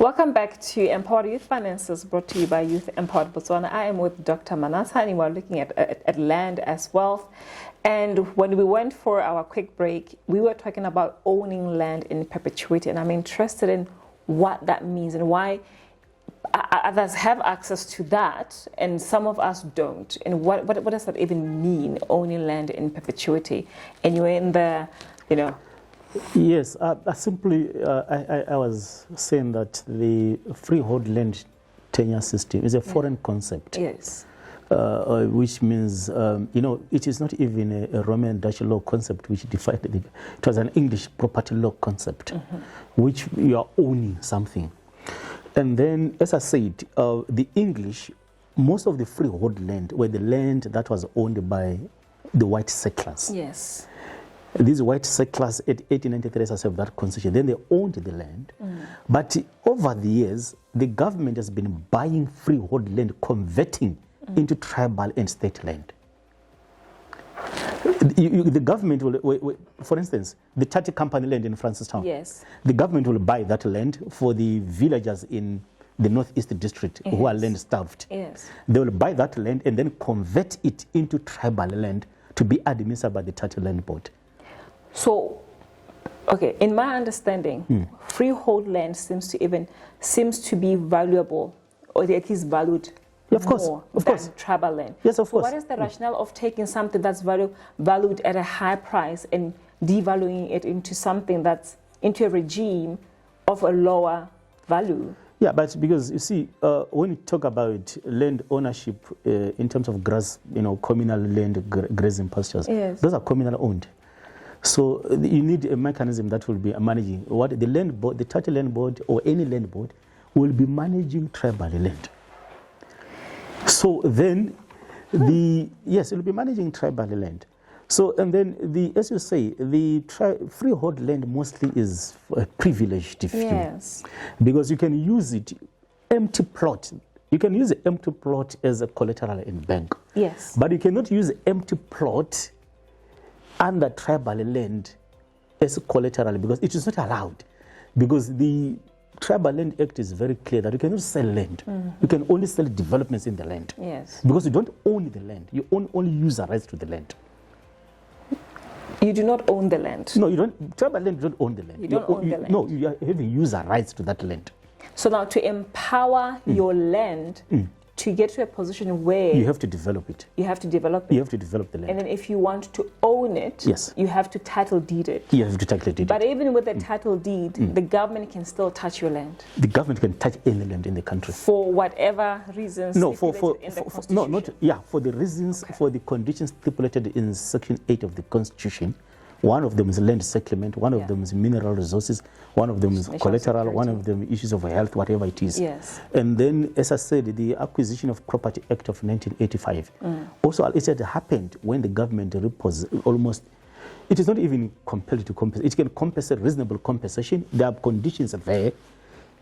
Welcome back to Empowered Youth Finances, brought to you by Youth Empowered Botswana. I am with Dr. Manatsha, and we're looking at land as wealth. And when we went for our quick break, we were talking about owning land in perpetuity, and I'm interested in what that means and why others have access to that and some of us don't. And what does that even mean, owning land in perpetuity? And you're in the, Yes, I was saying that the freehold land tenure system is a foreign concept. Yes. Which means, it is not even a Roman Dutch law concept which defined it. It was an English property law concept, which you are owning something. And then, as I said, the English, most of the freehold land were the land that was owned by the white settlers. Yes. These white settlers at 1893 as of that concession, then they owned the land. But over the years, the government has been buying freehold land, converting into tribal and state land. The government will, for instance, the Tati Company land in Francistown. Yes. The government will buy that land for the villagers in the Northeast District who are land starved. Yes. They will buy that land and then convert it into tribal land to be administered by the Tati Land Board. So, okay, in my understanding, freehold land seems to be valuable, or at least valued more than tribal land. Yes, of course. What is the rationale of taking something that's valued at a high price and devaluing it into something that's into a regime of a lower value? Yeah, but because you see, when you talk about land ownership in terms of grass, communal land, grazing pastures, those are communal owned. So you need a mechanism that will be managing what the land board, the Tati Land Board, or any land board will be managing tribal land. So then, it will be managing tribal land. So and then as you say, the freehold land mostly is a privileged few. Yes. Because you can use it empty plot. You can use an empty plot as a collateral in bank. Yes. But you cannot use empty plot under tribal land as collateral because it is not allowed. Because the Tribal Land Act is very clear that you cannot sell land. You can only sell developments in the land. Yes. Because you don't own the land. You own only user rights to the land. You do not own the land. No, you don't. Tribal land, you don't own the land. You don't own the land. No, you are having user rights to that land. So now to empower your land to get to a position where you have to develop it. You have to develop it. You have to develop the land. And then if you want to own it, you have to title deed it. You have to title deed it. But even with the title deed, the government can still touch your land. The government can touch any land in the country. For whatever reasons stipulated in the Constitution. For the reasons, for the conditions stipulated in Section 8 of the Constitution. One of them is land settlement, one of them is mineral resources, one of them is collateral, one of them issues of health, whatever it is. Yes. And then, as I said, the Acquisition of Property Act of 1985. Also, it had happened when the government almost, it is not even compelled to compensate. It can compensate reasonable compensation. There are conditions there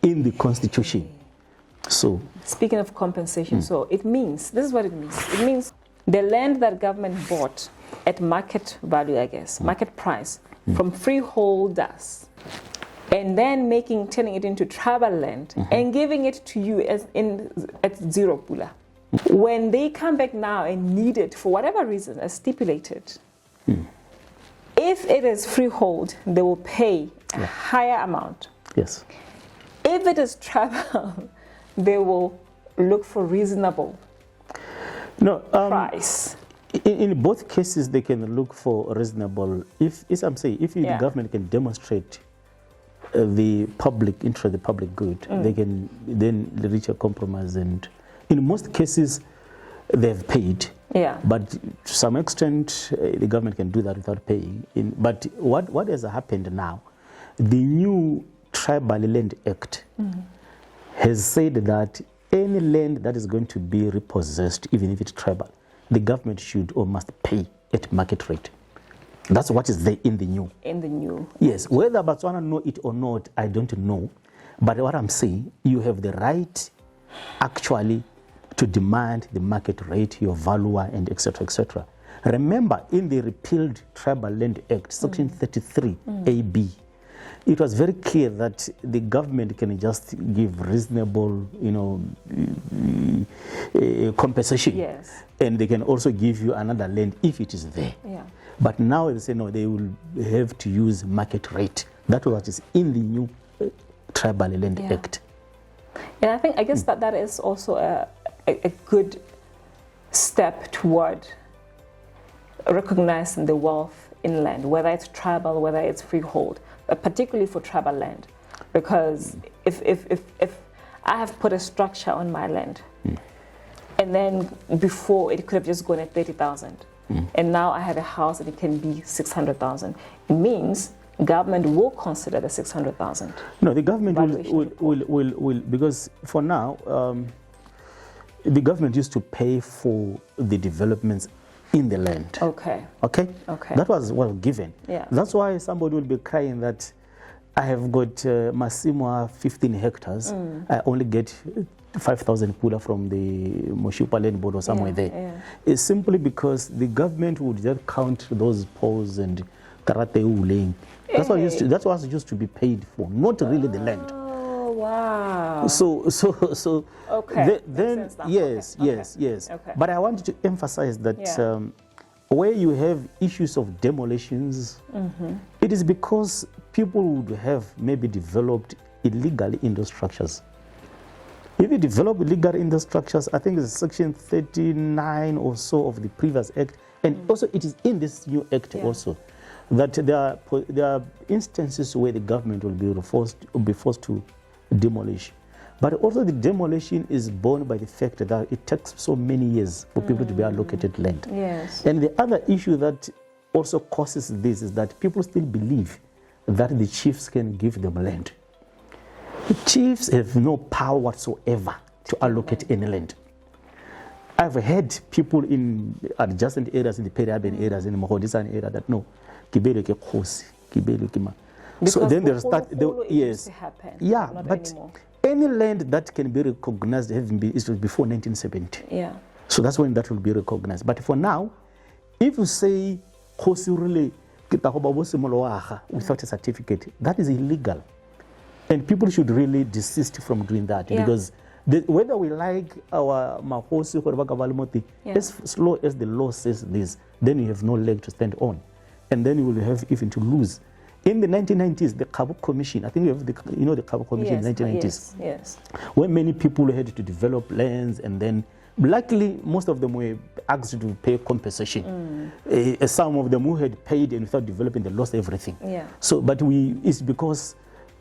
in the Constitution. So, speaking of compensation, so it means, this is what it means. It means the land that government bought at market value, I guess, market price, from freeholders, and then turning it into tribal land and giving it to you at zero pula. When they come back now and need it for whatever reason, as stipulated, if it is freehold, they will pay a higher amount. Yes. If it is tribal, they will look for reasonable price. In both cases, they can look for reasonable. If the government can demonstrate the public interest, the public good, they can then reach a compromise. And in most cases, they've paid. Yeah. But to some extent, the government can do that without paying. But what has happened now? The new Tribal Land Act has said that any land that is going to be repossessed, even if it's tribal, the government should or must pay at market rate. That's what is there in the new. In the new. Yes. Whether Botswana know it or not, I don't know. But what I'm saying, you have the right actually to demand the market rate, your valuer, and etc., etc. Remember, in the repealed Tribal Land Act, Section 33 AB, it was very clear that the government can just give reasonable, compensation. Yes. And they can also give you another land if it is there. Yeah. But now they say no, they will have to use market rate. That was what is in the new Tribal Land Act. And I guess that is also a good step toward recognizing the wealth in land, whether it's tribal, whether it's freehold, but particularly for tribal land. Because if I have put a structure on my land, and then before it could have just gone at 30,000, and now I have a house and it can be 600,000, it means government will consider the 600,000. No, the government will because for now, the government used to pay for the developments in the land. Okay. Okay? Okay. That was well given. Yeah. That's why somebody will be crying that I have got Massimo 15 hectares. I only get 5,000 pula from the Moshipa Land Board or somewhere there. Yeah. It's simply because the government would just count those poles and karate uling. That's what used to be paid for, not really the land. Oh, wow. So Okay. then yes. Okay. But I wanted to emphasize that where you have issues of demolitions, it is because people would have maybe developed illegally in those structures. If you develop illegal in those structures, I think it's Section 39 or so of the previous act, and also it is in this new act also, that there are instances where the government will be forced to demolish. But also the demolition is borne by the fact that it takes so many years for people to be allocated land. Yes. And the other issue that also causes this is that people still believe that the chiefs can give them land. The chiefs have no power whatsoever to allocate any land. I've heard people in adjacent areas, in the peri-urban areas, in the Mahodistan area, that no, kibele ke khosi, kibele ke ma. So then they start, yes, yeah, but anymore. Any land that can be recognized is before 1970. Yeah. So that's when that will be recognized. But for now, if you say khosi really without a certificate, that is illegal. And people should really desist from doing that because whether we like our mahosi or as slow as the law says this, then you have no leg to stand on. And then you will have even to lose. In the 1990s, the Cabo Commission, I think you have the Cabo Commission in the 1990s, yes, where many people had to develop lands, and then luckily most of them were asked to pay compensation. Some of them who had paid and without developing, they lost everything. Yeah. So, but it's because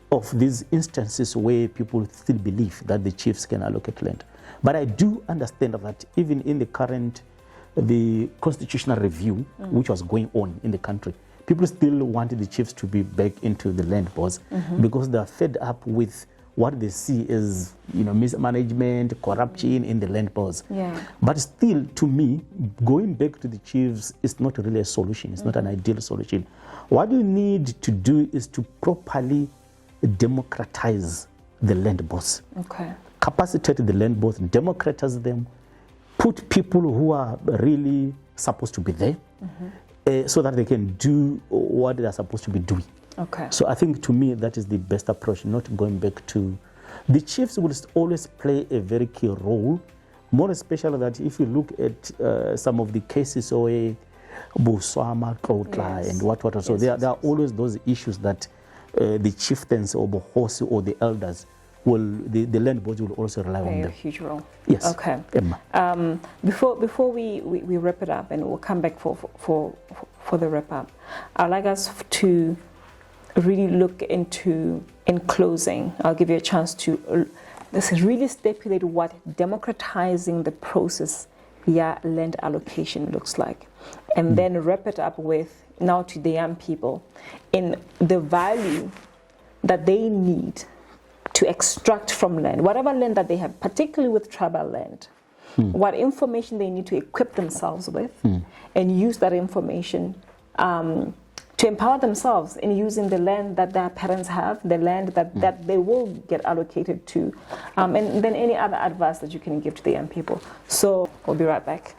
of these instances where people still believe that the chiefs can allocate land. But I do understand that even in the constitutional review, which was going on in the country, people still wanted the chiefs to be back into the land boards because they are fed up with what they see as mismanagement, corruption in the land boards. Yeah. But still, to me, going back to the chiefs is not really a solution. It's not an ideal solution. What you need to do is to properly democratize the land boards. Okay. Capacitate the land boards, democratize them, put people who are really supposed to be there so that they can do what they are supposed to be doing. Okay. So I think to me that is the best approach, not going back to... The chiefs will always play a very key role, more especially that if you look at some of the cases where Botswana, Kotla, and what. So there are always those issues that the chieftains or Bohosi or the elders the land boards will also rely on them. Play a huge role. Yes. Okay. Before we wrap it up, and we'll come back for the wrap up, I'd like us to really look into, in closing, I'll give you a chance to really stipulate what democratizing the process via land allocation looks like, and then wrap it up with, now to the young people, in the value that they need to extract from land, whatever land that they have, particularly with tribal land, what information they need to equip themselves with, and use that information to empower themselves in using the land that their parents have, the land that they will get allocated to, and then any other advice that you can give to the young people. So we'll be right back.